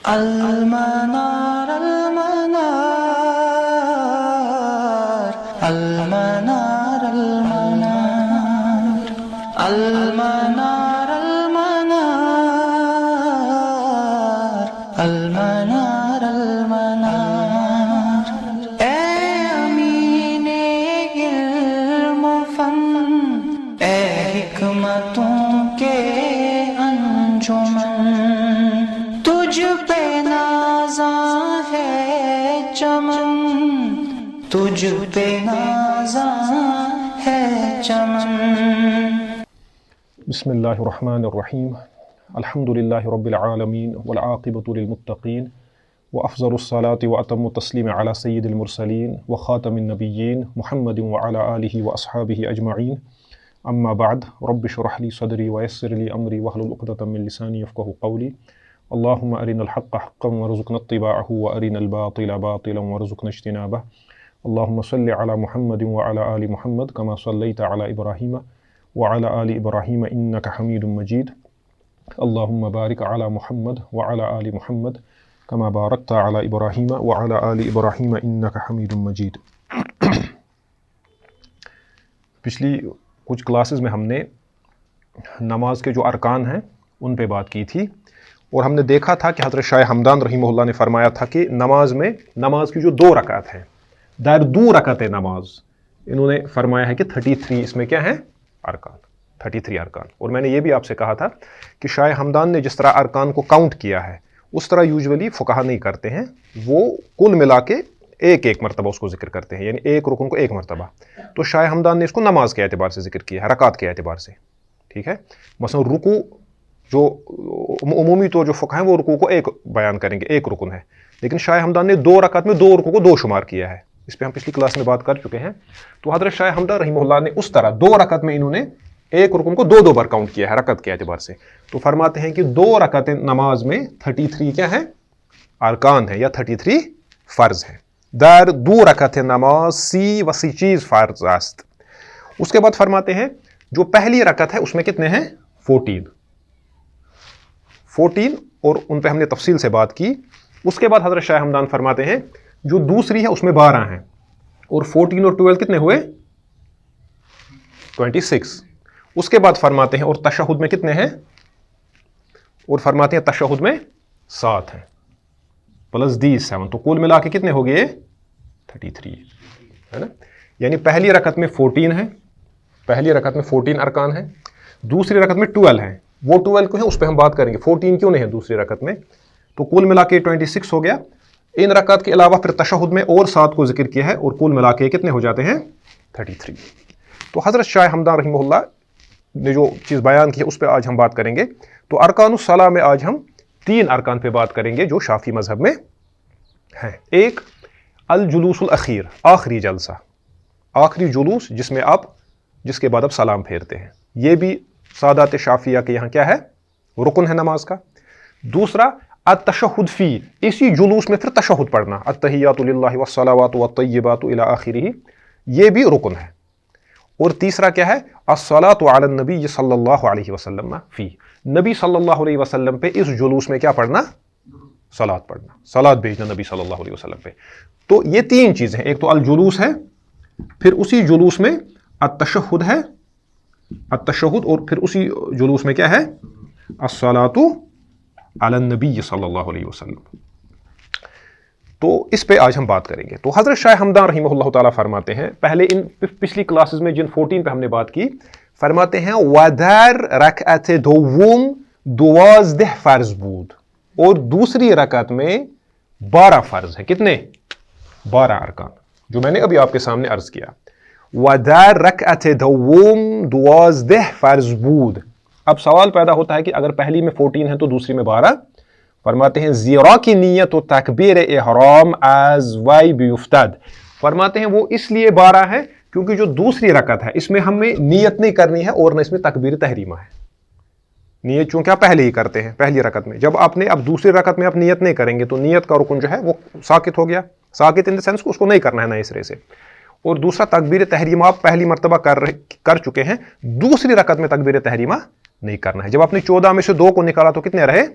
المنار المنار المنار المنار المنار المنار المنار المنار اے امین علم و فن، اے حکمتوں کے انجمن، تجھ پہ نازاں ہے چمن، تجھ پہ نازاں ہے چمن۔ بسم اللہ الرحمن الرحیم، الحمد للہ رب العالمین والعاقبۃ للمتقین وافضل الصلاة واتم التسلیم علی سید المرسلین وخاتم النبیین محمد وعلی آلہ واصحابہ اجمعین، اما بعد رب اشرح لی صدری ویسر لی امری واحلل عقدۃ من لسانی یفقہوا قولی، اللہم ارنا الحق حقا وارزقنا اتباعہ وارنا الباطل باطلا وارزقنا اجتنابہ، اللہم صل علی محمد وعلی آل محمد کما صلیت علی ابراہیم وعلی آل ابراہیم انک حمید مجید، اللہم بارک علی محمد وعلی آل محمد کما بارکت علی ابراہیم وعلی آل ابراہیم انک حمید مجید۔ پچھلی کچھ کلاسز میں ہم نے نماز کے جو ارکان ہیں ان پہ بات کی تھی، اور ہم نے دیکھا تھا کہ حضرت شاہ ہمدان رحمہ اللہ نے فرمایا تھا کہ نماز کی جو 2 رکعت ہیں، دائر 2 رکعت نماز، انہوں نے فرمایا ہے کہ 33 اس میں کیا ہیں ارکان، 33 ارکان۔ اور میں نے یہ بھی آپ سے کہا تھا کہ شاہ ہمدان نے جس طرح ارکان کو کاؤنٹ کیا ہے اس طرح یوزولی فقہا نہیں کرتے ہیں، وہ کل ملا کے ایک مرتبہ اس کو ذکر کرتے ہیں، یعنی ایک رکن کو ایک مرتبہ۔ تو شاہ ہمدان نے اس کو نماز کے اعتبار سے ذکر کیا ہے، رکعت کے اعتبار سے، ٹھیک ہے۔ مثلا رکوع جو عمومی طور جو فقہ ہیں وہ رکوع کو ایک بیان کریں گے، ایک رکن ہے، لیکن شاہ ہمدان نے 2 رکعت میں 2 رکوع کو 2 شمار کیا ہے، اس پہ ہم پچھلی کلاس میں بات کر چکے ہیں۔ تو حضرت شاہ ہمدان رحمہ اللہ نے اس طرح 2 رکعت میں انہوں نے ایک رکن کو 2 بار کاؤنٹ کیا ہے رکعت کے اعتبار سے۔ تو فرماتے ہیں کہ 2 رکعت نماز میں 33 کیا ہے ارکان ہیں یا 33 فرض ہیں۔ در 2 رکعت نماز سی وسی چیز فرض است۔ اس کے بعد فرماتے ہیں جو پہلی رکعت ہے اس میں کتنے ہیں 14، اور ان پہ ہم نے تفصیل سے بات کی۔ اس کے بعد حضرت شاہ ہمدان فرماتے ہیں جو دوسری ہے اس میں 12 ہیں، اور 14 اور 12 کتنے ہوئے 26۔ اس کے بعد فرماتے ہیں اور تشہد میں کتنے ہیں، اور فرماتے ہیں تشہد میں 7 ہیں پلس دیز 7، تو کل ملا کے کتنے ہو گئے 33 ہے نا۔ یعنی پہلی رکعت میں 14 ہیں، پہلی رکعت میں 14 ارکان ہیں، دوسری رکعت میں 12 ہیں، وہ 12 کیوں ہیں اس پہ ہم بات کریں گے، 14 کیوں نہیں ہے دوسری رکعت میں، تو کل ملا کے 26 ہو گیا۔ ان رکعت کے علاوہ پھر تشہد میں اور 7 کو ذکر کیا ہے، اور کل ملا کے کتنے ہو جاتے ہیں 33۔ تو حضرت شاہ ہمدان رحمہ اللہ نے جو چیز بیان کی ہے اس پہ آج ہم بات کریں گے۔ تو ارکان الصلاۃ میں آج ہم 3 ارکان پہ بات کریں گے جو شافعی مذہب میں ہیں۔ ایک الجلوس الاخیر، آخری جلسہ، آخری جلوس جس کے بعد آپ سلام پھیرتے ہیں، یہ بھی سادات شافعیہ کے یہاں کیا ہے رکن ہے نماز کا۔ دوسرا التشہد فی، اسی جلوس میں پھر تشہد پڑھنا، التحیات للہ والصلوات والطیبات الی آخرہ، یہ بھی رکن ہے۔ اور تیسرا کیا ہے الصلاۃ علی النبی صلی اللہ علیہ وسلم فی، نبی صلی اللہ علیہ وسلم پہ اس جلوس میں کیا پڑھنا، صلاۃ پڑھنا، صلاۃ بھیجنا نبی صلی اللہ علیہ وسلم پہ۔ تو یہ 3 چیزیں ہیں، ایک تو الجلوس ہے، پھر اسی جلوس میں التشہد ہے، التشہد، اور پھر اسی جلوس میں کیا ہے الصلاۃ علی النبی صلی اللہ علیہ وسلم۔ تو اس پہ آج ہم بات کریں گے۔ تو حضرت شاہ ہمدان رحمہ اللہ تعالیٰ فرماتے ہیں، پہلے ان پچھلی کلاسز میں جن 14 پہ ہم نے بات کی، فرماتے ہیں وَدَر رکعت دوم 12 فرض بود، اور دوسری رکعت میں 12 فرض ہے، کتنے 12 ارکان، جو میں نے ابھی آپ کے سامنے عرض کیا۔ وَدَر رکعت دوم 12 فرض بود۔ اب سوال پیدا ہوتا ہے کہ اگر پہلی میں 14 ہے تو دوسری میں 12، فرماتے ہیں زیرا کی نیت و تکبیر احرام از وی بیفتد، فرماتے ہیں وہ اس لیے 12 ہے کیونکہ جو دوسری رکعت ہے اس میں ہمیں نیت نہیں کرنی ہے، اور نہ اس میں تکبیر تحریمہ ہے۔ نیت چونکہ آپ پہلے ہی کرتے ہیں پہلی رکعت میں، جب آپ نے اب دوسری رکعت میں آپ نیت نہیں کریں گے تو نیت کا رکن جو ہے وہ ساقط ہو گیا، ساقط ان دا سینس اس کو نہیں کرنا ہے نئے سرے سے۔ اور دوسرا تکبیر تحریمہ آپ پہلی مرتبہ کر چکے ہیں، دوسری رکعت میں تکبیر تحریمہ نہیں کرنا ہے۔ جب آپ نے 14 میں سے 2 کو نکالا تو کتنے رہے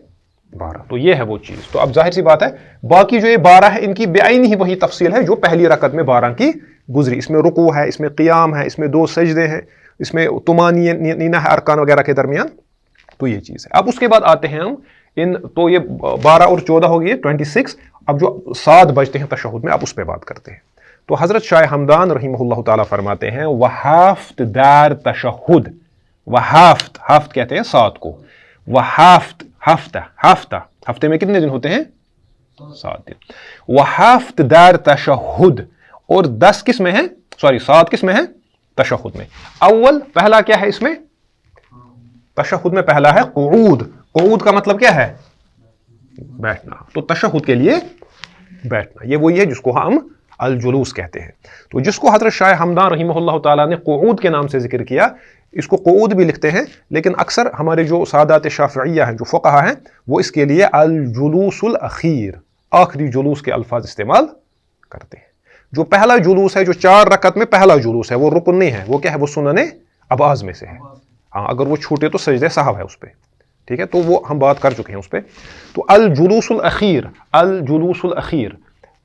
12. تو یہ ہے وہ چیز. تو اب ظاہر سی بات ہے باقی جو یہ 12 ہے ان کی بعین ہی وہی تفصیل ہے جو پہلی رکعت میں 12 کی گزری. اس میں رکوع ہے, اس میں قیام ہے, اس میں 2 سجدے ہیں, اس میں طمانینہ ہے ارکان وغیرہ کے درمیان. تو یہ چیز ہے. اب اس کے بعد آتے ہیں ہم تو یہ 12 اور 14 ہو گئی 26. اب جو 7 بجتے ہیں تشہد میں اب اس پہ بات کرتے ہیں. تو حضرت شاہ ہمدان رحمہ اللہ تعالیٰ فرماتے ہیں وحافت دار تشہد. وحافت, ہافت کہتے ہیں 7 کو. وحافت ہفتے میں کتنے دن ہوتے ہیں؟ 7 دن. وحافت دار تشہد, اور 10 کس میں ہے؟ 7 کس میں ہے؟ تشہد میں. اول پہلا کیا ہے اس میں؟ تشہد میں پہلا ہے قعود. قعود کا مطلب کیا ہے؟ بیٹھنا. تو تشہد کے لیے بیٹھنا, یہ وہی ہے جس کو ہم الجلوس کہتے ہیں. تو جس کو حضرت شاہ ہمدان رحمہ اللہ تعالیٰ نے قعود کے نام سے ذکر کیا, اس کو قعود بھی لکھتے ہیں, لیکن اکثر ہمارے جو سادات شافعیہ ہیں, جو فقہا ہیں, وہ اس کے لیے الجلوس الاخیر, آخری جلوس کے الفاظ استعمال کرتے ہیں. جو پہلا جلوس ہے, جو 4 رکعت میں پہلا جلوس ہے, وہ رکن نہیں ہے, وہ کیا ہے؟ وہ سنن اباز میں سے ہے. ہاں, اگر وہ چھوٹے تو سجدہ سہو ہے اس پہ. ٹھیک ہے, تو وہ ہم بات کر چکے ہیں اس پہ. تو الجلوس الاخیر, الجلوس الاخیر,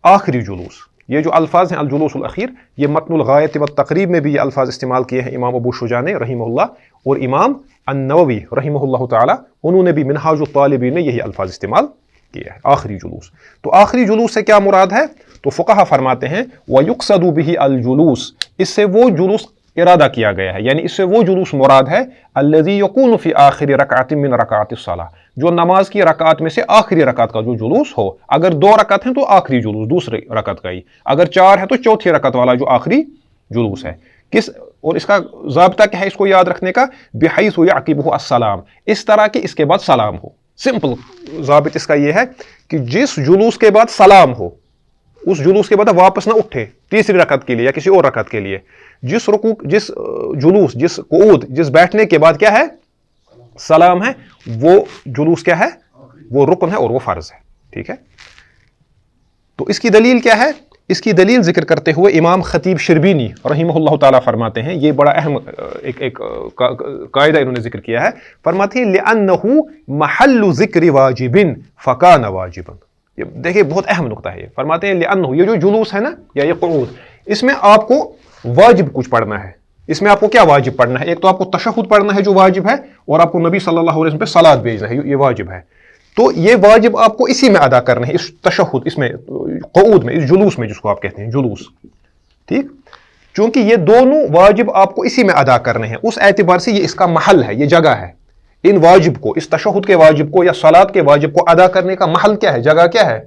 آخری جلوس. یہ جو الفاظ ہیں الجلوس الاخیر, یہ متن الغایۃ والتقریب میں بھی یہ الفاظ استعمال کیے ہیں امام ابو شجاع نے رحمہ اللہ, اور امام النووی رحمہ اللہ تعالی, انہوں نے بھی منہاج الطالبین میں یہی الفاظ استعمال کیے ہیں, آخری جلوس. تو آخری جلوس سے کیا مراد ہے؟ تو فقہا فرماتے ہیں وَيُقْصَدُ بِهِ الْجُلُوس, اس سے وہ جلوس ارادہ کیا گیا ہے, یعنی اس سے وہ جلوس مراد ہے الَّذِي يَكُونُ فِي آخِرِ رَكْعَةٍ مِّن رَكَعَاتِ الصَّلَاةِ, جو نماز کی رکعات میں سے آخری رکعت کا جو جلوس ہو. اگر 2 رکعت ہیں تو آخری جلوس دوسری رکعت کا ہی, اگر 4 ہے تو چوتھی رکعت والا جو آخری جلوس ہے. اور اس کا ضابطہ کیا ہے اس کو یاد رکھنے کا؟ بحیث یعقبہ السلام, اس طرح کہ اس کے بعد سلام ہو. سمپل ضابط اس کا یہ ہے کہ جس جلوس کے بعد سلام ہو, اس جلوس کے بعد واپس نہ اٹھے تیسری رکعت کے لیے یا کسی اور رکعت کے لیے. جس رکوع, جس جلوس, جس قعود, جس بیٹھنے کے بعد کیا ہے؟ سلام ہے, وہ جلوس کیا ہے؟ وہ رکن ہے اور وہ فرض ہے. ٹھیک ہے, تو اس کی دلیل کیا ہے؟ اس کی دلیل ذکر کرتے ہوئے امام خطیب شربینی رحمہ اللہ تعالیٰ فرماتے ہیں, یہ بڑا اہم ایک قاعدہ انہوں نے ذکر کیا ہے. فرماتے ہیں لِأَنَّهُ مَحَلُّ ذِكْرِ وَاجِبٍ فَكَانَ وَاجِبًا. یہ دیکھیں بہت اہم نقطہ ہے. یہ فرماتے ہیں لِأَنَّهُ, یہ جو جلوس ہے نا یا یہ قعود, اس میں آپ کو واجب کچھ پڑھنا ہے. اس میں آپ کو کیا واجب پڑھنا ہے؟ ایک تو آپ کو تشہد پڑھنا ہے جو واجب ہے, اور آپ کو نبی صلی اللہ علیہ وسلم پہ صلاۃ بھیجنا ہے, یہ واجب ہے. تو یہ واجب آپ کو اسی میں ادا کرنا ہے, اس تشہد, اس میں قعود میں, اس جلوس میں, جس کو آپ کہتے ہیں جلوس. ٹھیک, چونکہ یہ دونوں واجب آپ کو اسی میں ادا کرنے ہیں, اس اعتبار سے یہ اس کا محل ہے, یہ جگہ ہے. ان واجب کو, اس تشہد کے واجب کو یا صلاۃ کے واجب کو ادا کرنے کا محل کیا ہے, جگہ کیا ہے؟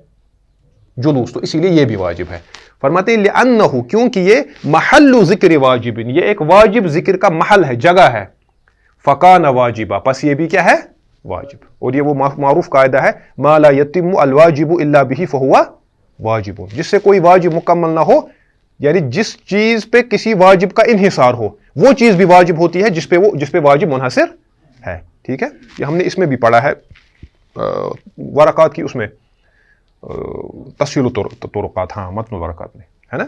جلوس. تو اسی لیے یہ بھی واجب ہے. فرماتے ہیں لِأَنَّهُ, کیونکہ یہ محل ذکر واجب, یہ ایک واجب ذکر کا محل ہے, جگہ ہے. فَكَانَ وَاجِبًا, پس یہ بھی کیا ہے؟ واجب. اور یہ وہ معروف قاعدہ ہے مَا لَا يَتِمُّ الْوَاجِبُ إِلَّا بِهِ فَهُوَ وَاجِبٌ, جس سے کوئی واجب مکمل نہ ہو, یعنی جس چیز پہ کسی واجب کا انحصار ہو, وہ چیز بھی واجب ہوتی ہے جس پہ واجب منحصر ہے. ٹھیک ہے, یہ ہم نے اس میں بھی پڑھا ہے ورقات کی, اس میں تفصیل الطرقات, ہاں متن الورقات میں ہے نا.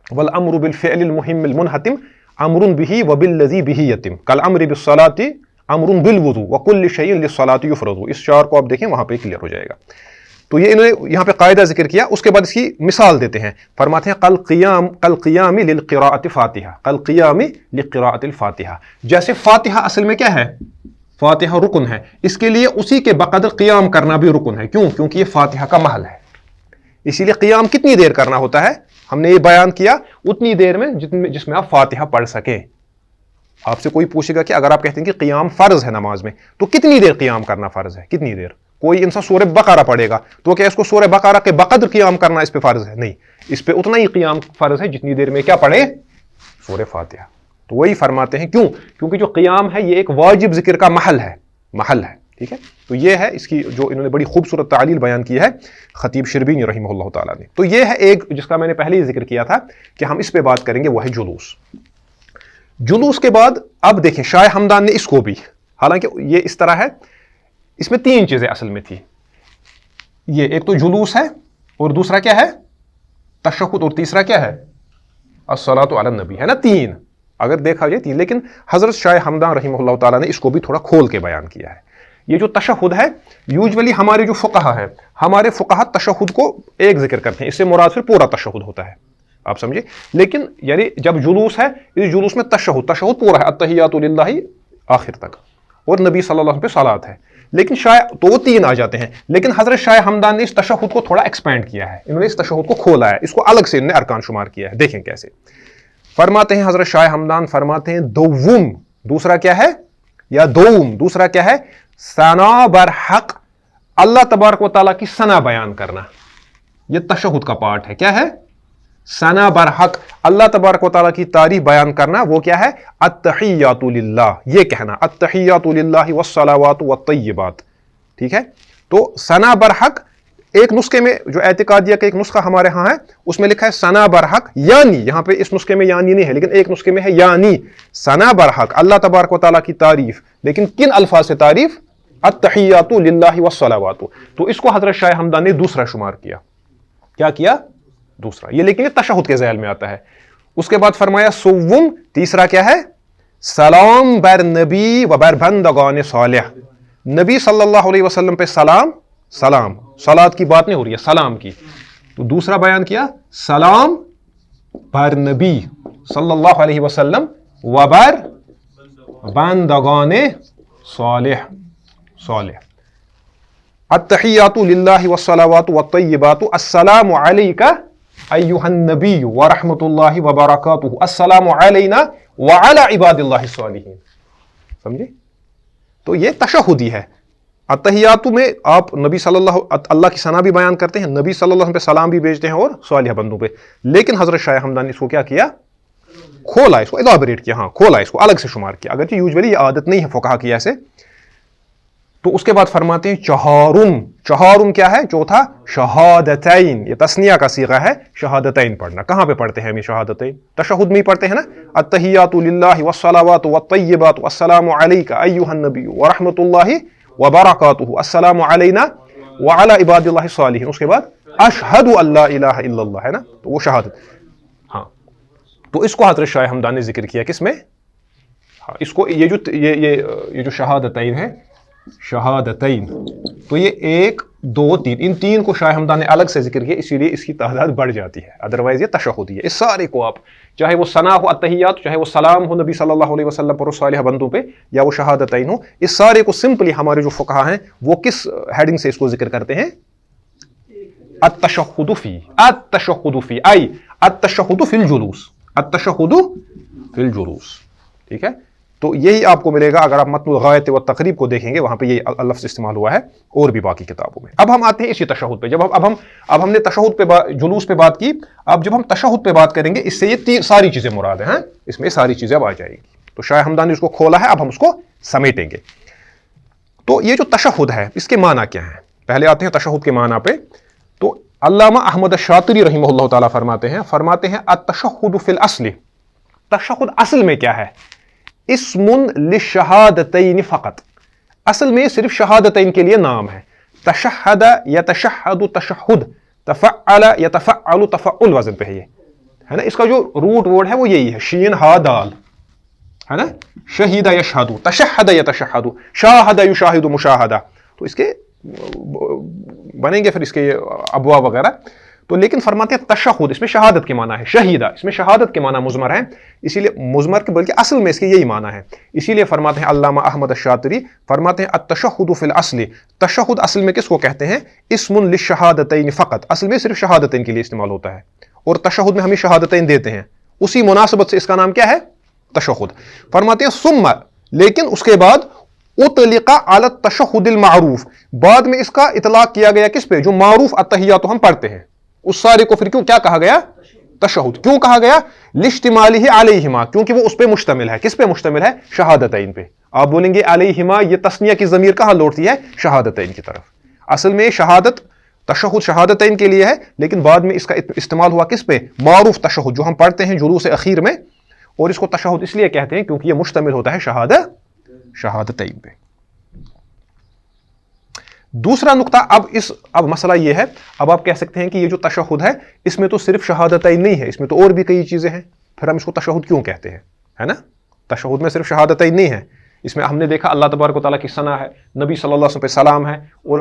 والامر بالفعل المهم المنحتم امر به وبالذي به يتم كالامر بالصلاه امر بالوضوء وكل شيء للصلاه يفرض. اس شعر کو آپ دیکھیں وہاں پہ کلیئر ہو جائے گا. تو یہ انہوں نے یہاں پہ قاعدہ ذکر کیا, اس کے بعد اس کی مثال دیتے ہیں. فرماتے ہیں قل قیام للقراءة فاتحہ, قل قیام لقراءة الفاتحہ, جیسے فاتحہ اصل میں کیا ہے؟ فاتحہ رکن ہے, اس کے لیے اسی کے بقدر قیام کرنا بھی رکن ہے. کیوں؟ کیونکہ یہ فاتحہ کا محل ہے. اسی لیے قیام کتنی دیر کرنا ہوتا ہے, ہم نے یہ بیان کیا, اتنی دیر میں جس میں آپ فاتحہ پڑھ سکیں. آپ سے کوئی پوچھے گا کہ اگر آپ کہتے ہیں کہ قیام فرض ہے نماز میں, تو کتنی دیر قیام کرنا فرض ہے, کتنی دیر؟ کوئی انسان سورہ بقرہ پڑھے گا تو کیا اس کو سورہ بقرہ کے بقدر قیام کرنا اس پہ فرض ہے؟ نہیں, اس پہ اتنا ہی قیام فرض ہے جتنی دیر میں کیا پڑھے؟ سورہ فاتحہ. تو وہی فرماتے ہیں کیوں؟ کیونکہ جو قیام ہے یہ ایک واجب ذکر کا محل ہے. ٹھیک ہے, تو یہ ہے اس کی جو انہوں نے بڑی خوبصورت تعلیل بیان کی ہے خطیب شربینی رحمہ اللہ تعالیٰ نے. تو یہ ہے ایک جس کا میں نے پہلے ہی ذکر کیا تھا کہ ہم اس پہ بات کریں گے, وہ ہے جلوس. جلوس کے بعد اب دیکھیں شاہ ہمدان نے اس کو بھی, حالانکہ یہ اس طرح ہے, اس میں 3 چیزیں اصل میں تھی. یہ ایک تو جلوس ہے, اور دوسرا کیا ہے؟ تشہد, اور تیسرا کیا ہے؟ الصلاۃ علی النبی, ہے نا. 3 اگر دیکھا جائے 3, لیکن حضرت شاہ ہمدان رحمہ اللہ تعالیٰ نے اس کو بھی تھوڑا کھول کے بیان کیا ہے. یہ جو تشہد ہے یوجولی ہمارے جو فقہا ہے ہمارے فقہا تشہد کو ایک ذکر کرتے ہیں، اس سے مراد پھر پورا تشہد ہوتا ہے، آپ سمجھے. لیکن یعنی جب جلوس ہے اس جلوس میں تشہد پورا ہے، التحیات للہ آخر تک، اور نبی صلی اللہ علیہ وسلم پہ صلات ہے. لیکن تو وہ 3 آ جاتے ہیں، لیکن حضرت شاہ ہمدان نے اس تشہد کو تھوڑا ایکسپینڈ کیا ہے، انہوں نے اس تشہد کو کھولا ہے، اس کو الگ سے انہوں نے ارکان شمار کیا ہے. دیکھیں کیسے فرماتے ہیں حضرت شاہ ہمدان، فرماتے ہیں دوم، دوسرا کیا ہے، یا دوم دوسرا کیا ہے، ثنا برحق، اللہ تبارک و تعالیٰ کی ثنا بیان کرنا. یہ تشہد کا پارٹ ہے، کیا ہے، ثنا برحق، اللہ تبارک و تعالیٰ کی تعریف بیان کرنا. وہ کیا ہے، التحیات للہ، یہ کہنا التحیات للہ والصلوات والطیبات. ٹھیک ہے، تو ثنا برحق ایک نسخے میں جو اعتقادیہ کا ایک نسخہ ہمارے ہاں ہے اس میں لکھا ہے ثنا برحق یعنی، یہاں پہ اس نسخے میں یعنی نہیں ہے لیکن ایک نسخے میں ہے یعنی ثنا برحق اللہ تبارک و تعالیٰ کی تعریف. لیکن کن الفاظ سے تعریف، التحیات للہ والصلوات. تو اس کو حضرت شاہ ہمدان نے دوسرا شمار کیا. کیا کیا، دوسرا. یہ لیکن یہ تشہد کے ذیل میں آتا ہے. اس کے بعد فرمایا سوم، تیسرا کیا ہے، سلام بر نبی و بر بندگان صالح، نبی صلی اللہ علیہ وسلم پہ سلام، صلات کی بات نہیں ہو رہی ہے، سلام کی. تو دوسرا بیان کیا سلام بر نبی صلی اللہ علیہ وسلم و بر بندگان صالح. التحیات للہ والصلوات والطیبات، السلام علیک ایہا النبی ورحمۃ اللہ وبرکاتہ، السلام علینا وعلی عباد اللہ الصالحین. سمجھے، تو یہ تشہدی ہے. التحیات میں آپ نبی صلی اللہ کی ثنا بھی بیان کرتے ہیں، نبی صلی اللہ علیہ وسلم پہ سلام بھی بھیجتے ہیں اور صالح بندوں پہ. لیکن حضرت شاہ ہمدان نے اس کو کیا کیا، کھولا، اس کو ایلابریٹ کیا، ہاں کھولا، اس کو الگ سے شمار کیا، اگرچہ یوجولی یہ عادت نہیں ہے فقہا کی ایسے. تو اس کے بعد فرماتے ہیں چہارم کیا ہے، چوتھا شہادتین، یہ تثنیہ کا صیغہ ہے، شہادتین پڑھنا. کہاں پہ پڑھتے ہیں ہم یہ شہادتین، تشہد میں ہی پڑھتے ہیں نا، التحیات للہ والصلوات والطیبات، السلام علیک ایہا النبی ورحمۃ اللہ وبرکاتہ، السلام علینا وعلی عباد اللہ الصالحین. اس کے بعد اشہد ان لا الہ الا اللہ ہے نا، تو وہ شہادت. ہاں، تو اس کو حضرت شاہ ہمدان نے ذکر کیا کس میں، ہاں اس کو یہ جو شہادتین ہے، شہادتین، تو یہ 1 2 3 ان 3 کو شاہ ہمدان نے الگ سے ذکر کیا، اسی لیے اس کی تعداد بڑھ جاتی ہے، ادروائز یہ تشہدی ہے. اس سارے کو آپ چاہے وہ ثنا ہو التحیات، چاہے وہ سلام ہو نبی صلی اللہ علیہ وسلم پر صالح بندوں پہ، یا وہ شہادتین ہو، اس سارے کو سمپلی ہمارے جو فقہا ہیں وہ کس ہیڈنگ سے اس کو ذکر کرتے ہیں، التشہد فی ای التشہد فی الجلوس، التشہد فی الجلوس. ٹھیک ہے، تو یہی آپ کو ملے گا اگر آپ متن الغایت و تقریب کو دیکھیں گے، وہاں پہ یہ لفظ استعمال ہوا ہے اور بھی باقی کتابوں میں. اب ہم آتے ہیں اسی تشہد پہ. اب ہم نے تشہد پہ جلوس پہ بات کی، اب جب ہم تشہد پہ بات کریں گے اس سے یہ ساری چیزیں مراد ہیں، اس میں ساری چیزیں اب آ جائیں گی. تو شاہ ہمدان نے اس کو کھولا ہے، اب ہم اس کو سمیٹیں گے. تو یہ جو تشہد ہے اس کے معنی کیا ہیں، پہلے آتے ہیں تشہد کے معنی پہ. تو علامہ احمد الشاطری رحمہ اللہ تعالیٰ فرماتے ہیں التشہد فی الاصل، تشہد اصل میں کیا ہے، اسم للشہادتین فقط، اصل میں صرف شہادتین کے لیے نام ہے. تشہد یتشہد تشہد، تفعل یتفعل تفعل وزن پہ ہے نا. اس کا جو روٹ ورڈ ہے وہ یہی ہے، شین ہا دال ہے نا، شہید یشہد، تشہد یتشہد، شاہد یشاہد مشاہدہ. تو اس کے بنیں گے پھر اس کے ابواب وغیرہ. تو لیکن فرماتے ہیں تشہد اس میں شہادت کے معنی ہے، شہیدہ اس میں شہادت کے معنی مضمر ہے، اسی لیے مضمر کے بلکہ اصل میں اس کے یہی معنی ہے. اسی لیے فرماتے ہیں علامہ احمد الشاطری فرماتے ہیں التشہد فی الاصل، تشہد اصل میں کس کو کہتے ہیں، اسم للشہادتین فقط، اصل میں صرف شہادتین کے لیے استعمال ہوتا ہے، اور تشہد میں ہمیں شہادتین دیتے ہیں، اسی مناسبت سے اس کا نام کیا ہے، تشہد. فرماتے ہیں ثم، لیکن اس کے بعد اطلق علی التشہد المعروف، بعد میں اس کا اطلاق کیا گیا کس پہ، جو معروف التحیات ہم پڑھتے ہیں، اس سارے کو پھر کیا کہا گیا، تشہد. کیوں کہا گیا، لاشتمالہ علیہما، کیونکہ وہ اس پہ مشتمل ہے. کس پہ مشتمل ہے، شہادتین پہ. آپ بولیں گے علیہما، یہ تثنیہ کی ضمیر کہاں لوٹتی ہے، شہادتین کی طرف. اصل میں شہادت تشہد شہادتین کے لیے ہے، لیکن بعد میں اس کا استعمال ہوا کس پہ، معروف تشہد جو ہم پڑھتے ہیں جلوس اخیر میں، اور اس کو تشہد اس لیے کہتے ہیں کیونکہ یہ مشتمل ہوتا ہے شہادتین پہ. دوسرا نقطہ، اب مسئلہ یہ ہے، اب آپ کہہ سکتے ہیں کہ یہ جو تشہد ہے اس میں تو صرف شہادتین نہیں ہے، اس میں تو اور بھی کئی چیزیں ہیں، پھر ہم اس کو تشہد کیوں کہتے ہیں، ہے نا. تشہد میں صرف شہادتین نہیں ہے، اس میں ہم نے دیکھا اللہ تبارک و تعالیٰ کی ثنا ہے, نبی صلی اللہ علیہ وسلم پہ سلام ہے اور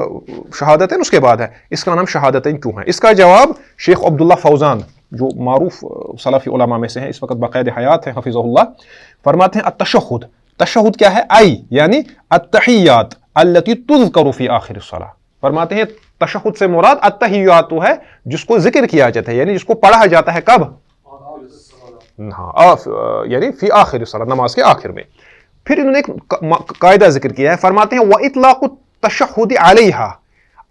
شہادتین اس کے بعد ہے. اس کا نام شہادتین کیوں ہے؟ اس کا جواب شیخ عبداللہ فوزان جو معروف سلفی علماء میں سے ہیں, اس وقت باقید حیات ہیں حفظہ اللہ, فرماتے ہیں التشہد. تشہد کیا ہے؟ آئی یعنی التحیات التی تذکر فی آخر الصلاۃ. فرماتے ہیں تشہد سے مراد التحیات ہے جس کو ذکر کیا جاتا ہے, یعنی جس کو پڑھا جاتا ہے کب؟ ہاں, یعنی فی آخر الصلاۃ, نماز کے آخر میں. پھر انہوں نے ایک قاعدہ ذکر کیا ہے, فرماتے ہیں وَإِطْلَاقُ التَّشَهُّدِ عَلَيْهَا.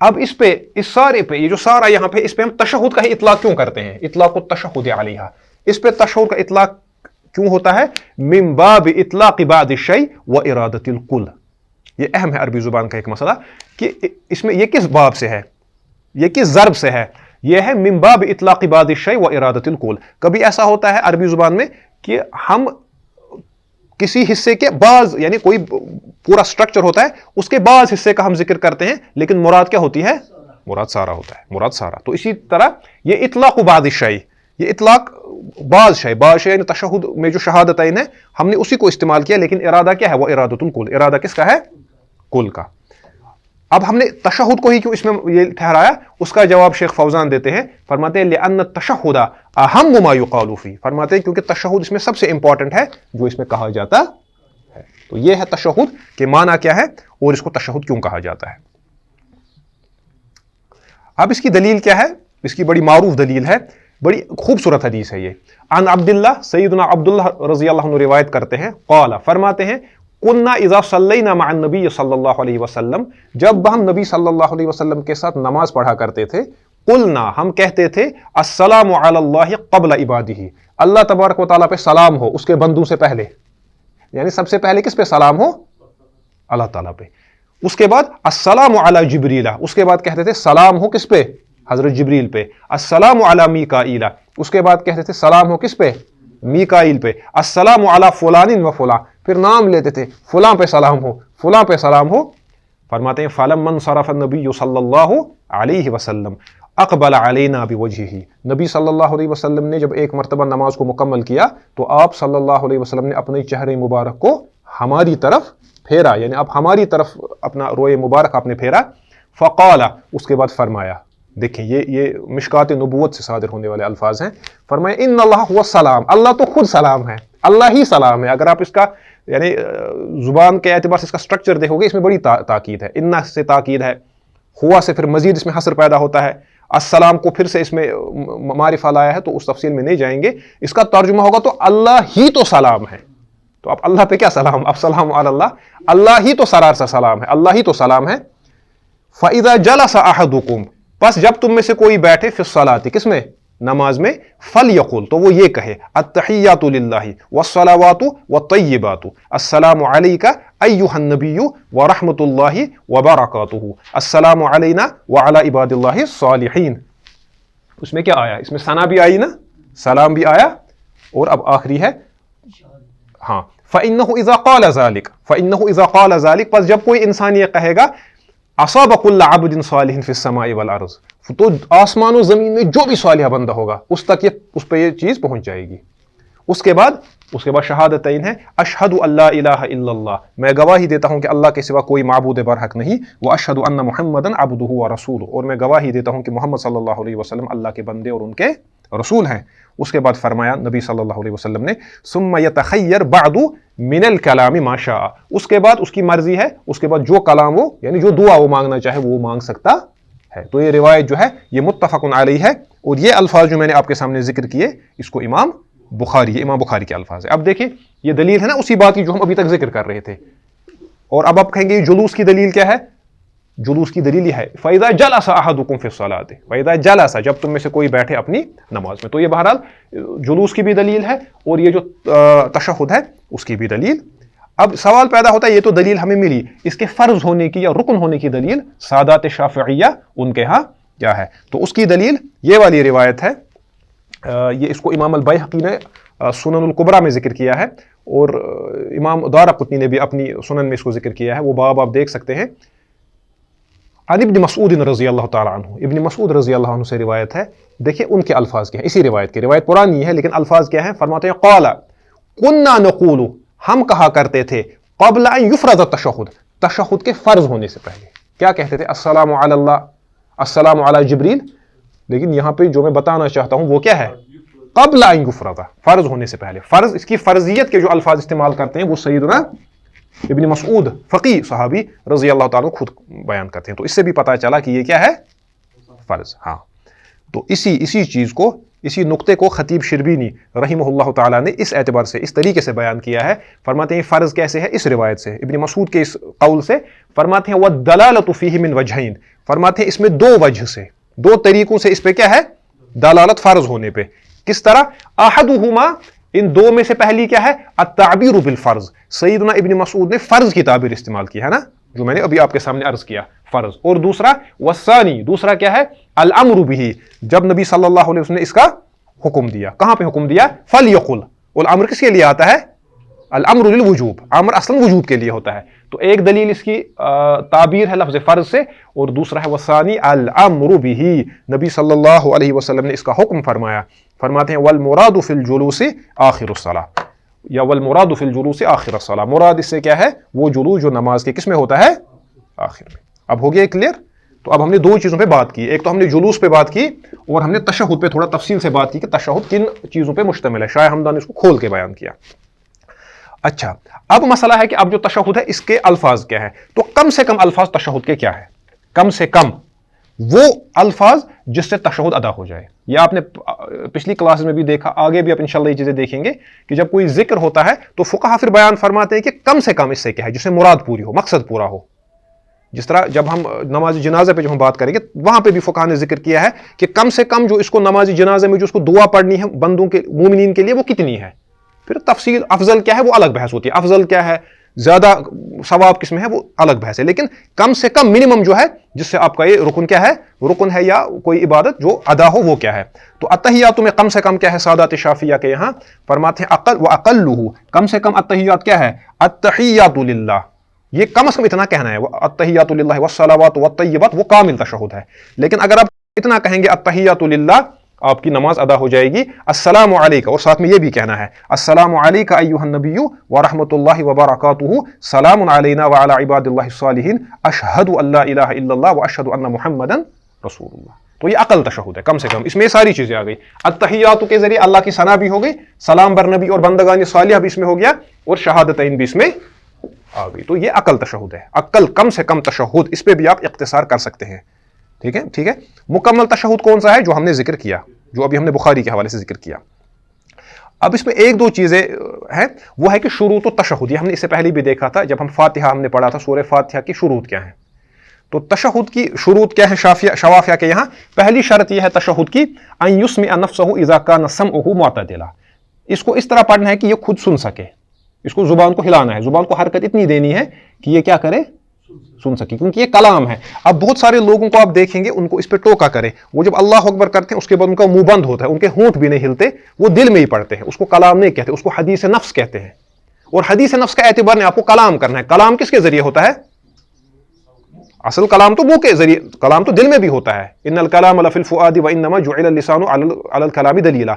اب اس پہ, اس سارے پہ, یہ جو سارا یہاں پہ, اس پہ ہم تشہد کا ہی اطلاق کیوں کرتے ہیں؟ اطلاق التشہد علیہا, اس پہ تشہد کا اطلاق کیوں ہوتا ہے؟ من باب اطلاق بعض الشیء وارادۃ الکل. یہ اہم ہے عربی زبان کا ایک مسئلہ کہ اس میں یہ کس باب سے ہے, یہ کس ضرب سے ہے؟ یہ ہے من باب اطلاق بعض الشیء وارادۃ الکل. کبھی ایسا ہوتا ہے عربی زبان میں کہ ہم کسی حصے کے بعض, یعنی کوئی پورا سٹرکچر ہوتا ہے, اس کے بعض حصے کا ہم ذکر کرتے ہیں, لیکن مراد کیا ہوتی ہے؟ مراد سارا ہوتا ہے, مراد سارا. تو اسی طرح یہ اطلاق بعض الشیء, یہ اطلاق بعض شیء, بعض شیء یعنی تشہد میں جو شہادتین ہے ہم نے اسی کو استعمال کیا, لیکن ارادہ کیا ہے؟ وہ ارادۃ الکل. ارادہ کس کا ہے؟ کل کا. اب ہم نے تشہد کو ہی کیوں اس میں یہ ٹھہرایا؟ اس کا جواب شیخ فوزان دیتے ہیں, فرماتے ہیں لأن التشہد اہم ما یقال فیہ. فرماتے ہیں کیونکہ تشہد اس میں سب سے امپورٹنٹ ہے جو اس میں کہا جاتا ہے. تو یہ ہے تشہد کہ معنی کیا ہے اور اس کو تشہد کیوں کہا جاتا ہے. اب اس کی دلیل کیا ہے؟ اس کی بڑی معروف دلیل ہے, بڑی خوبصورت حدیث ہے یہ. عن عبداللہ, سیدنا عبداللہ رضی اللہ عنہ روایت کرتے ہیں, قال, فرماتے ہیں کننا اذا صلینا مع النبی صلی اللہ علیہ وسلم, جب ہم نبی صلی اللہ علیہ وسلم کے ساتھ نماز پڑھا کرتے تھے, قلنا, ہم کہتے تھے, السلام علی اللہ قبل عبادہ, اللہ تبارک و تعالیٰ پہ سلام ہو اس کے بندوں سے پہلے. یعنی سب سے پہلے کس پہ سلام ہو؟ اللہ تعالیٰ پہ. اس کے بعد السلام علی جبریل, اس کے بعد کہتے تھے سلام ہو کس پہ؟ حضرت جبریل پہ. السلام علی میکائیل, اس کے بعد کہتے تھے سلام ہو کس پہ؟ میکائیل پہ. السلام علی فلان و فلاں, پھر نام لیتے تھے, فلاں پہ سلام ہو, فلاں پہ سلام ہو. فرماتے ہیں فلما انصرف النبی صلی اللہ علیہ وسلم اقبل علینا بوجہہ, نبی صلی اللہ علیہ وسلم نے جب ایک مرتبہ نماز کو مکمل کیا تو آپ صلی اللہ علیہ وسلم نے اپنے چہرے مبارک کو ہماری طرف پھیرا, یعنی اب ہماری طرف اپنا روئے مبارک آپ نے پھیرا. فقال, اس کے بعد فرمایا, دیکھیں یہ مشکات نبوت سے صادر ہونے والے الفاظ ہیں. فرمایا ان اللہ هو السلام, اللہ تو خود سلام ہے, اللہ ہی سلام ہے. اگر آپ اس کا یعنی زبان کے اعتبار سے اس کا سٹرکچر دیکھو گے, اس میں بڑی تاکید ہے. ان سے تاکید ہے, ہوا سے پھر مزید اس میں حصر پیدا ہوتا ہے, السلام کو پھر سے اس میں معرفہ لایا ہے, تو اس تفصیل میں نہیں جائیں گے. اس کا ترجمہ ہوگا تو اللہ ہی تو سلام ہے. تو اب اللہ پہ کیا سلام؟ اب سلام علی اللہ, اللہ ہی تو سرار سا سلام ہے, اللہ ہی تو سلام ہے. فَإِذَا جَلَسَ أَحَدُكُمْ, پس جب تم میں سے کوئی بیٹھے فی الصلاۃ, کس میں؟ نماز میں, فَلْيَقُلْ, تو وہ یہ کہے, التحیات للہ والصلوات والطیبات, السلام علیک ایھا النبی ورحمۃ اللہ وبرکاتہ, السلام علینا وعلی عباد اللہ الصالحین. اس میں کیا آیا؟ اس میں ثنا بھی آئی نا, سلام بھی آیا, اور اب آخری ہے ہاں فَإِنَّهُ إِذَا قَالَ ذَلِكَ, پس جب کوئی انسان یہ کہے گا اصاب کل عبد صالح فی السماء والارض, تو آسمان و زمین میں جو بھی صالح بندہ ہوگا اس تک اس پہ یہ چیز پہنچ جائے گی. اس کے بعد شہادتین ہے, اشہد ان لا الہ الا اللہ, میں گواہی دیتا ہوں کہ اللہ کے سوا کوئی معبود برحق نہیں, واشہد ان محمدا عبدہ ورسولہ, اور میں گواہی دیتا ہوں کہ محمد صلی اللہ علیہ وسلم اللہ کے بندے اور ان کے رسول ہیں. اس کے بعد فرمایا نبی صلی اللہ علیہ وسلم نے ثم یتخیر بعد من الکلام ما شاء, اس کے بعد اس کی مرضی ہے, اس کے بعد جو کلام وہ یعنی جو دعا وہ مانگنا چاہے وہ مانگ سکتا ہے. تو یہ روایت جو ہے یہ متفق علیہ ہے, اور یہ الفاظ جو میں نے آپ کے سامنے ذکر کیے اس کو امام بخاری کے الفاظ ہے. اب دیکھیں یہ دلیل ہے نا اسی بات کی جو ہم ابھی تک ذکر کر رہے تھے. اور اب آپ کہیں گے جلوس کی دلیل کیا ہے؟ جلوس کی دلیل یہ ہے فَإِذَا جَلَسَ أَحَدُكُمْ فِي الصَّلَاةِ, فَإِذَا جَلَسَ, جب تم میں سے کوئی بیٹھے اپنی نماز میں. تو یہ بہرحال جلوس کی بھی دلیل ہے, اور یہ جو تشہد ہے اس کی بھی دلیل. اب سوال پیدا ہوتا ہے, یہ تو دلیل ہمیں ملی, اس کے فرض ہونے کی یا رکن ہونے کی دلیل سادات شافعیہ ان کے ہاں کیا ہے؟ تو اس کی دلیل یہ والی روایت ہے, یہ اس کو امام البیہقی نے سنن الکبریٰ میں ذکر کیا ہے, اور امام دارقطنی نے بھی اپنی سنن میں اس کو ذکر کیا ہے. وہ باب آپ دیکھ سکتے ہیں. عن ابن مسعود رضی اللہ تعالیٰ عنہ, ابن مسعود رضی اللہ عنہ سے روایت ہے. دیکھیں ان کے الفاظ کیا ہیں, اسی روایت کی, روایت پرانی ہے لیکن الفاظ کیا ہیں؟ فرماتے ہیں قال کننا نقول, ہم کہا کرتے تھے, قبل ان یفرض التشہد، تشہد کے فرض ہونے سے پہلے کیا کہتے تھے؟ السلام علی اللہ، السلام علی جبریل. لیکن یہاں پہ جو میں بتانا چاہتا ہوں وہ کیا ہے؟ قبل ان یفرض، فرض ہونے سے پہلے. فرض، اس کی فرضیت کے جو الفاظ استعمال کرتے ہیں وہ سیدنا ابن مسعود فقی صحابی رضی اللہ تعالیٰ خود بیان کرتے ہیں. تو اس سے بھی پتہ چلا کہ یہ کیا ہے؟ فرض. ہاں، تو اسی چیز کو، اسی نقطے کو خطیب شربینی رحمہ اللہ تعالیٰ نے اس اعتبار سے، اس طریقے سے بیان کیا ہے. فرماتے ہیں فرض کیسے ہے؟ اس روایت سے، ابن مسعود کے اس قول سے. فرماتے ہیں وَالدَّلَالَةُ فِيهِ مِنْ وَجْهَيْن، فرماتے ہیں اس میں دو وجہ سے، دو طریقوں سے اس پہ کیا ہے؟ دلالت فرض ہونے پہ. کس طرح؟ احدهما، ان دو میں سے پہلی کیا ہے؟ التعبیر بالفرض. سیدنا ابن مسعود نے فرض کی تعبیر استعمال کی ہے نا، جو میں نے ابھی آپ کے سامنے عرض کیا، فرض. اور دوسرا والثانی، دوسرا کیا ہے؟ الامر به، جب نبی صلی اللہ علیہ وسلم نے اس کا حکم دیا. کہاں پہ حکم دیا؟ فلیقل. اور الامر کس کے لیے آتا ہے؟ الامر للوجوب، امر اصلا وجوب کے لیے ہوتا ہے. تو ایک دلیل اس کی تعبیر ہے لفظ فرض سے، اور دوسرا ہے والثانی الامر به، نبی صلی اللہ علیہ وسلم نے اس کا حکم فرمایا. فرماتے ہیں والمراد فی الجلوس آخر الصلاۃ، یا والمراد فی الجلوس آخر الصلاۃ، مراد اس سے کیا ہے؟ وہ جلوس جو نماز کے کس میں ہوتا ہے؟ آخر میں. اب ہو گیا کلیئر؟ تو اب ہم نے دو چیزوں پہ بات کی، ایک تو ہم نے جلوس پہ بات کی، اور ہم نے تشہد پہ تھوڑا تفصیل سے بات کی کہ تشہد کن چیزوں پہ مشتمل ہے. شاہ حمدان نے اس کو کھول کے بیان کیا. اچھا، اب مسئلہ ہے کہ اب جو تشہد ہے اس کے الفاظ کیا ہے؟ تو کم سے کم الفاظ تشہد کے کیا ہے؟ کم سے کم وہ الفاظ جس سے تشہد ادا ہو جائے. یہ آپ نے پچھلی کلاس میں بھی دیکھا، آگے بھی آپ انشاءاللہ یہ چیزیں دیکھیں گے کہ جب کوئی ذکر ہوتا ہے تو فقہا پھر بیان فرماتے ہیں کہ کم سے کم اس سے کیا ہے، جس سے مراد پوری ہو، مقصد پورا ہو. جس طرح جب ہم نماز جنازہ پہ جو ہم بات کریں گے وہاں پہ بھی فقہا نے ذکر کیا ہے کہ کم سے کم جو اس کو نماز جنازہ میں جو اس کو دعا پڑھنی ہے بندوں کے، مومنین کے لیے، وہ کتنی ہے. پھر تفصیل افضل کیا ہے وہ الگ بحث ہوتی ہے، افضل کیا ہے، زیادہ ثواب کس میں ہے وہ الگ بحث ہے. لیکن کم سے کم منیمم جو ہے جس سے آپ کا یہ رکن کیا ہے، رکن ہے یا کوئی عبادت جو ادا ہو وہ کیا ہے. تو التحیات میں کم سے کم کیا ہے؟ سادات شافعیہ کے یہاں فرماتے ہیں اقل و اقلہ، کم سے کم التحیات کیا ہے؟ التحیات للہ، یہ کم از کم اتنا کہنا ہے. التحیات للہ والصلوات والطیبات، وہ کامل تشہد ہے. لیکن اگر آپ اتنا کہیں گے التحیات للہ، آپ کی نماز ادا ہو جائے گی. السلام علیکہ، اور ساتھ میں یہ بھی کہنا ہے السلام علیکہ ایھا النبی ورحمۃ اللہ وبرکاتہ، سلام علینا وعلی عباد اللہ الصالحین، اشہد ان لا الہ الا اللہ واشہد ان محمدا رسول اللہ. تو یہ عقل تشہد ہے کم سے کم. اس میں ساری چیزیں آ گئی. التحیات کے ذریعے اللہ کی ثنا بھی ہو گئی، سلام بر نبی اور بندگان صالحہ بھی اس میں ہو گیا، اور شہادتین بھی اس میں آ گئی. تو یہ عقل تشہد ہے. عقل کم سے کم تشہد، اس پہ بھی آپ اختصار کر سکتے ہیں. ٹھیک ہے، ٹھیک ہے. مکمل تشہد کون سا ہے؟ جو ہم نے ذکر کیا، جو ابھی ہم نے بخاری کے حوالے سے ذکر کیا. اب اس میں ایک دو چیزیں ہیں، وہ ہے کہ شروط و تشہد. یہ ہم نے اس سے پہلے بھی دیکھا تھا جب ہم فاتحہ ہم نے پڑھا تھا، سورہ فاتحہ کی شروط کیا ہیں. تو تشہد کی شروط کیا ہے شوافیہ کے یہاں؟ پہلی شرط یہ ہے تشہد کی ان یسمع نفسہ اذا کان سمعہ معتدلا، اس کو اس طرح پڑھنا ہے کہ یہ خود سن سکے. اس کو زبان کو ہلانا ہے، زبان کو حرکت اتنی دینی ہے کہ یہ کیا کرے؟ سن سکے، کیونکہ یہ کلام ہے. اب بہت سارے لوگوں کو آپ دیکھیں گے ان کو اس پہ ٹوکا کرے، وہ جب اللہ اکبر کرتے ہیں اس کے بعد ان کا منہ بند ہوتا ہے، ان کے ہونٹ بھی نہیں ہلتے، وہ دل میں ہی پڑھتے ہیں. اس کو کلام نہیں کہتے، اس کو حدیث نفس کہتے ہیں. اور حدیث نفس کا اعتبار نہیں، آپ کو کلام کرنا ہے. کلام کس کے ذریعے ہوتا ہے؟ اصل کلام تو منہ کے ذریعے، کلام تو دل میں بھی ہوتا ہے. ان الکلام لفی الفؤاد وانما جعل اللسان علی الکلام دلیلا.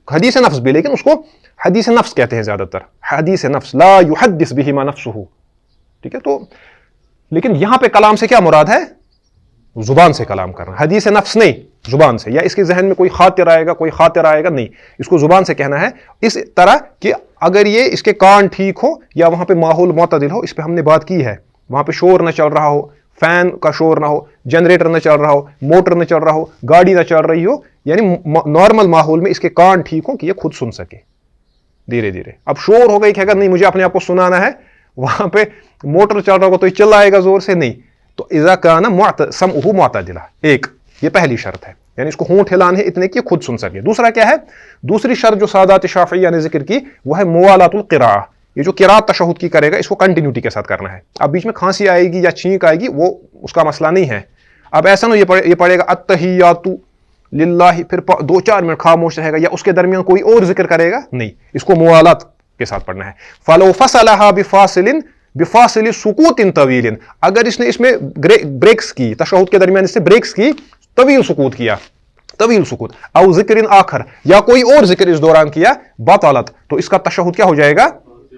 حدیث نفس بھی، لیکن اس کو حدیث نفس کہتے ہیں زیادہ تر. حدیث نفس لا یحدث بہ ما نفسہ. ٹھیک ہے. تو لیکن یہاں پہ کلام سے کیا مراد ہے؟ زبان سے کلام کرنا. حدیث نفس نہیں، زبان سے. یا اس کے ذہن میں کوئی خاطر آئے گا، کوئی خاطر آئے گا، نہیں، اس کو زبان سے کہنا ہے. اس طرح کہ اگر یہ اس کے کان ٹھیک ہو یا وہاں پہ ماحول معتدل ہو، اس پہ ہم نے بات کی ہے، وہاں پہ شور نہ چل رہا ہو، فین کا شور نہ ہو، جنریٹر نہ چل رہا ہو، موٹر نہ چل رہا ہو، گاڑی نہ چل رہی ہو، یعنی نارمل ماحول میں اس کے کان ٹھیک ہو کہ یہ خود سن سکے دھیرے دھیرے. اب شور ہو گئی کہ اگر نہیں مجھے اپنے آپ کو سنانا ہے، وہاں پہ موٹر چل رہا ہوگا تو یہ چلائے گا زور سے، نہیں. تو اذا کان سمعہ معتدلا، ایک یہ پہلی شرط ہے، یعنی اس کو ہونٹ ہلانے اتنے کہ خود سن سکے. دوسرا کیا ہے؟ دوسری شرط جو سادات شافعیہ نے ذکر کی وہ ہے موالات القراءہ. یہ جو قراءت تشہد کی کرے گا اس کو کنٹینیوٹی کے ساتھ کرنا ہے. اب بیچ میں کھانسی آئے گی یا چھینک آئے گی وہ اس کا مسئلہ نہیں ہے. اب ایسا نہ یہ پڑھے گا التحیات للہ، پھر 2-4 منٹ خاموش رہے گا یا اس کے درمیان کوئی اور ذکر کرے گا، نہیں، اس کو موالات کے ساتھ پڑھنا ہے. فلو فصلها بفاصل سکوت طویل، اگر اس نے اس میں بریکس کی، تشہد کے درمیان اس نے بریکس کی، طویل سکوت کیا، طویل سکوت، او ذکر آخر، یا کوئی اور ذکر اس دوران کیا، بطلت، تو اس کا تشہد کیا ہو جائے گا؟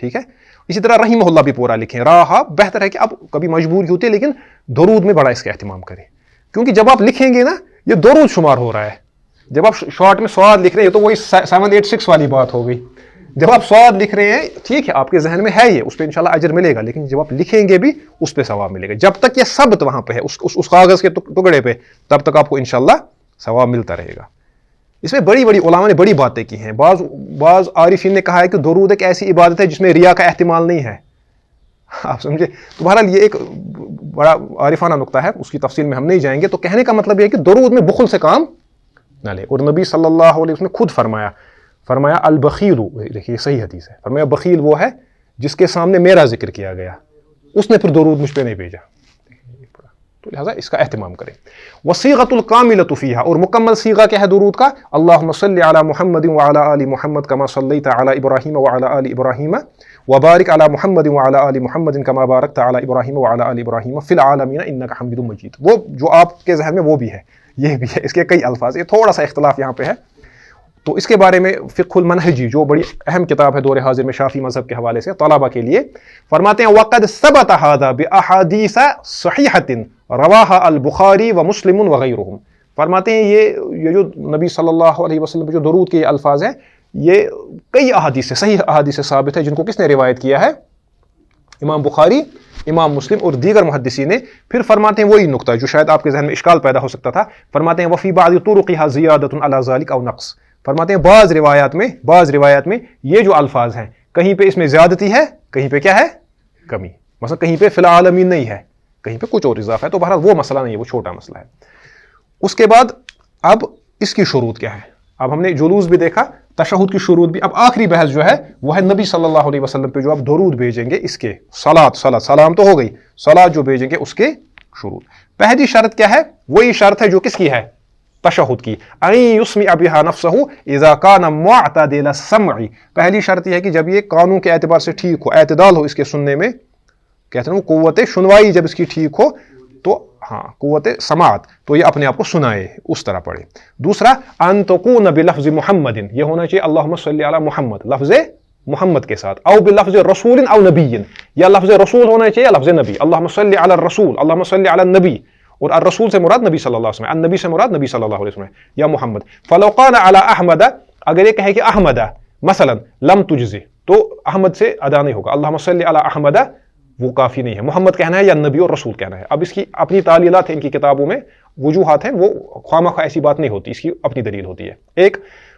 ٹھیک ہے. اسی طرح رحمہ اللہ بھی پورا لکھیں. راہا بہتر ہے کہ اب کبھی مجبوری ہوتی ہے لیکن درود میں بڑا اس کا اہتمام کریں, کیونکہ جب آپ لکھیں گے نا یہ درود شمار ہو رہا ہے. جب آپ شارٹ میں سواد لکھ رہے ہیں تو وہی 786 والی بات ہو گئی. جب آپ سواد لکھ رہے ہیں ٹھیک ہے آپ کے ذہن میں ہے یہ, اس پہ انشاءاللہ اجر ملے گا, لیکن جب آپ لکھیں گے بھی اس پہ ثواب ملے گا. جب تک یہ ثبت وہاں پہ ہے اس کاغذ کے ٹکڑے پہ, تب تک آپ کو انشاءاللہ ثواب ملتا رہے گا. اس میں بڑی بڑی علماء نے بڑی باتیں کی ہیں. بعض عارفین نے کہا ہے کہ درود ایک ایسی عبادت ہے جس میں ریا کا احتمال نہیں ہے. آپ سمجھے. تو بہرحال یہ ایک بڑا عارفانہ نقطہ ہے, اس کی تفصیل میں ہم نہیں جائیں گے. تو کہنے کا مطلب یہ ہے کہ درود میں بخل سے کام نہ لے. اور نبی صلی اللہ علیہ وسلم نے خود فرمایا البخیل, دیکھیے صحیح حدیث ہے, فرمایا بخیل وہ ہے جس کے سامنے میرا ذکر کیا گیا, اس نے پھر درود مجھ پہ نہیں بھیجا. تو لہٰذا اس کا اہتمام کریں. وصیغۃ الکاملۃ فیہا, اور مکمل صیغہ کیا ہے درود کا؟ اللہم صلی علی محمد وعلی آل محمد کما صلیت علی ابراہیم وعلی آل ابراہیم وبارک علی محمد وعلی آل محمد کما بارکت علی ابراہیم وعلی آل ابراہیم فی العالمین انک حمید مجید. وہ جو آپ کے ذہن میں وہ بھی ہے, یہ بھی ہے, اس کے کئی الفاظ, یہ تھوڑا سا اختلاف یہاں پہ ہے. تو اس کے بارے میں فقہ المنہجی جو بڑی اہم کتاب ہے دور حاضر میں شافعی مذہب کے حوالے سے طلباء کے لیے, فرماتے ہیں وقد ثبت هذا باحادیث صحیحۃ رواها البخاری ومسلم وغیرہم. فرماتے ہیں یہ جو نبی صلی اللہ علیہ وسلم پہ جو درود کے الفاظ ہیں یہ کئی احادیث سے, صحیح احادیث سے ثابت ہے, جن کو کس نے روایت کیا ہے؟ امام بخاری, امام مسلم اور دیگر محدثین نے. پھر فرماتے ہیں وہی نقطہ جو شاید آپ کے ذہن میں اشکال پیدا ہو سکتا تھا, فرماتے ہیں وفی بعض طرقها زیادۃ علی ذلک او نقص. فرماتے ہیں بعض روایات میں یہ جو الفاظ ہیں کہیں پہ اس میں زیادتی ہے, کہیں پہ کیا ہے؟ کمی. مثلا کہیں پہ فی العالمین نہیں ہے, کہیں پہ کچھ اور اضافہ ہے. تو بہرحال وہ مسئلہ نہیں ہے, وہ چھوٹا مسئلہ ہے. اس کے بعد اب اس کی شروط کیا ہے؟ اب ہم نے جلوس بھی دیکھا, تشہد کی شروط بھی. اب آخری بحث جو ہے وہ ہے نبی صلی اللہ علیہ وسلم پہ جو آپ درود بھیجیں گے, اس کے سلام تو ہو گئی, صلاۃ جو بھیجیں گے اس کے شروط. پہلی شرط کیا ہے؟ وہی شرط ہے جو کس کی ہے؟ تشہد کی. ان یسمع بها نفسہ اذا کان معتدل السمع. پہلی شرط یہ ہے کہ جب یہ کانوں کے اعتبار سے ٹھیک ہو, اعتدال ہو اس کے سننے میں, کہتے ہیں وہ قوت سنوائی جب اس کی ٹھیک ہو تو ہاں قوت سماعت, تو یہ اپنے آپ کو سنائے, اس طرح پڑھے. دوسرا ان تکون بلفظ محمد, یہ ہونا چاہیے اللہم صلی علی محمد لفظ محمد کے ساتھ, او بلفظ رسول او نبی, یا لفظ رسول ہونا چاہیے یا لفظ نبی. اللہم صلی علی الرسول, اللہم صلی علی النبی, اور الرسول سے مراد نبی صلی اللہ علیہ وسلم, النبی سے مراد نبی صلی اللہ علیہ وسلم یا محمد. فلو قال علی احمد, اگر یہ کہے کہ احمد مثلا لم تجزی, تو احمد سے ادا نہیں ہوگا. اللہم صلی علی احمد وہ کافی نہیں ہے, محمد کہنا ہے یا نبی اور رسول کہنا ہے. اب اس کی اپنی تعلیلات ہیں, ان کی کتابوں میں وجوہات ہیں, وہ خواہ ایسی بات نہیں ہوتی, اس کی اپنی دلیل ہوتی ہے. ایک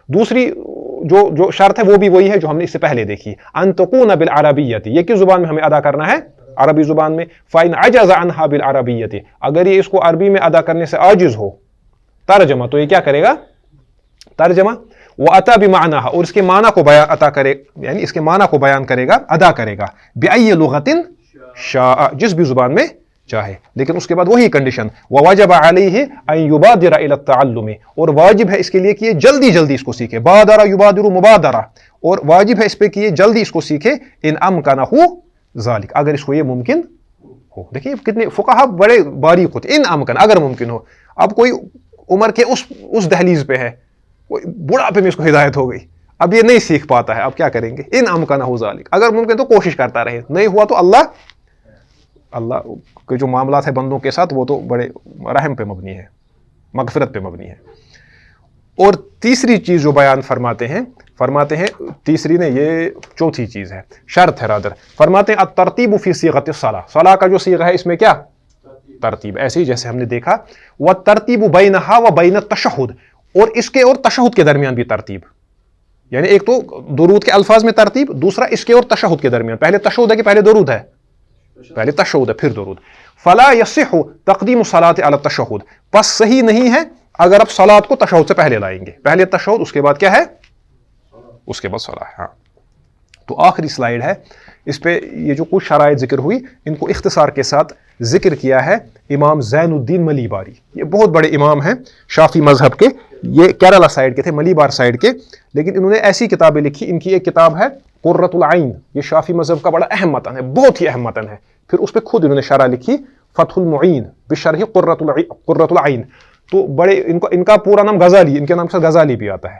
دوسری جو شرط ہے وہ بھی وہی ہے جو ہم نے اس سے پہلے دیکھی, ان تکون بالعربیۃ, یہ کس زبان میں ہمیں ادا کرنا ہے؟ عربی زبان میں. فَإِنْ عَجَزَ عَنْهَا بِالْعَرَبِيَّةِ, اگر یہ اس کو عربی میں ادا کرنے سے عاجز ہو, ترجمہ, تو یہ کیا کرے گا؟ ترجمہ. وَأَتَى بِمَعْنَاهَا, اور اس کے معنی کو عطا کرے, یعنی اس کے معنی کو بیان کرے گا, ادا کرے گا. بِأَيِّ لُغَةٍ شَاءَ, جس بھی زبان میں چاہے. لیکن اس کے بعد وہی کنڈیشن, وَوَجَبَ عَلَيْهِ أَن يُبَادِرَ إِلَى التَّعَلُّمِ, اور واجب ہے اس کے لیے کہ یہ جلدی اس کو سیکھے. بادرہ یبادر مبادرہ, اور واجب ہے اس پہ کہ یہ جلدی اس کو سیکھے. ان امکنہ ذالک, اگر اس کو یہ ممکن ہو. دیکھیں کتنے فقہا بڑے باریک ہوتے. ان امکن, اگر ممکن ہو. اب کوئی عمر کے اس دہلیز پہ ہے, کوئی بڑھاپے میں اس کو ہدایت ہو گئی, اب یہ نہیں سیکھ پاتا ہے, اب کیا کریں گے؟ ان امکنہ ذالک, اگر ممکن تو کوشش کرتا رہے, نہیں ہوا تو اللہ کے جو معاملات ہے بندوں کے ساتھ وہ تو بڑے رحم پہ مبنی ہے, مغفرت پہ مبنی ہے. اور تیسری چیز جو بیان فرماتے ہیں تیسری نے, یہ چوتھی چیز ہے, شرط ہے رادر, فرماتے ہیں الترتیب فی صیغۃ الصلاۃ, صلاۃ کا جو صیغہ ہے اس میں کیا ترتیب, ایسے ہی جیسے ہم نے دیکھا. والترتیب بینہا و بین التشہد, اور اس کے اور تشہد کے درمیان بھی ترتیب, یعنی ایک تو درود کے الفاظ میں ترتیب, دوسرا اس کے اور تشہد کے درمیان. پہلے تشہد ہے کہ پہلے درود ہے؟ پہلے تشہد ہے پھر درود. فلا یصح تقدیم الصلاۃ علی التشہد, پس صحیح نہیں ہے اگر آپ صلاۃ کو تشہد سے پہلے لائیں گے. پہلے تشہد, اس کے بعد کیا ہے؟ اس کے بعد صلاۃ. ہاں, تو آخری سلائیڈ ہے, اس پہ یہ جو کچھ شرائط ذکر ہوئی ان کو اختصار کے ساتھ ذکر کیا ہے امام زین الدین ملیباری. یہ بہت بڑے امام ہیں شافعی مذہب کے, یہ کیرلا سائیڈ کے تھے, ملیبار سائیڈ کے, لیکن انہوں نے ایسی کتابیں لکھی. ان کی ایک کتاب ہے قرۃ العین, یہ شافعی مذہب کا بڑا اہم متن ہے, بہت ہی اہم متن ہے. پھر اس پہ خود انہوں نے شرح لکھی فتح المعین بشرح قرۃ العین. تو بڑے ان کا پورا نام غزالی, ان کے نام سے غزالی بھی آتا ہے.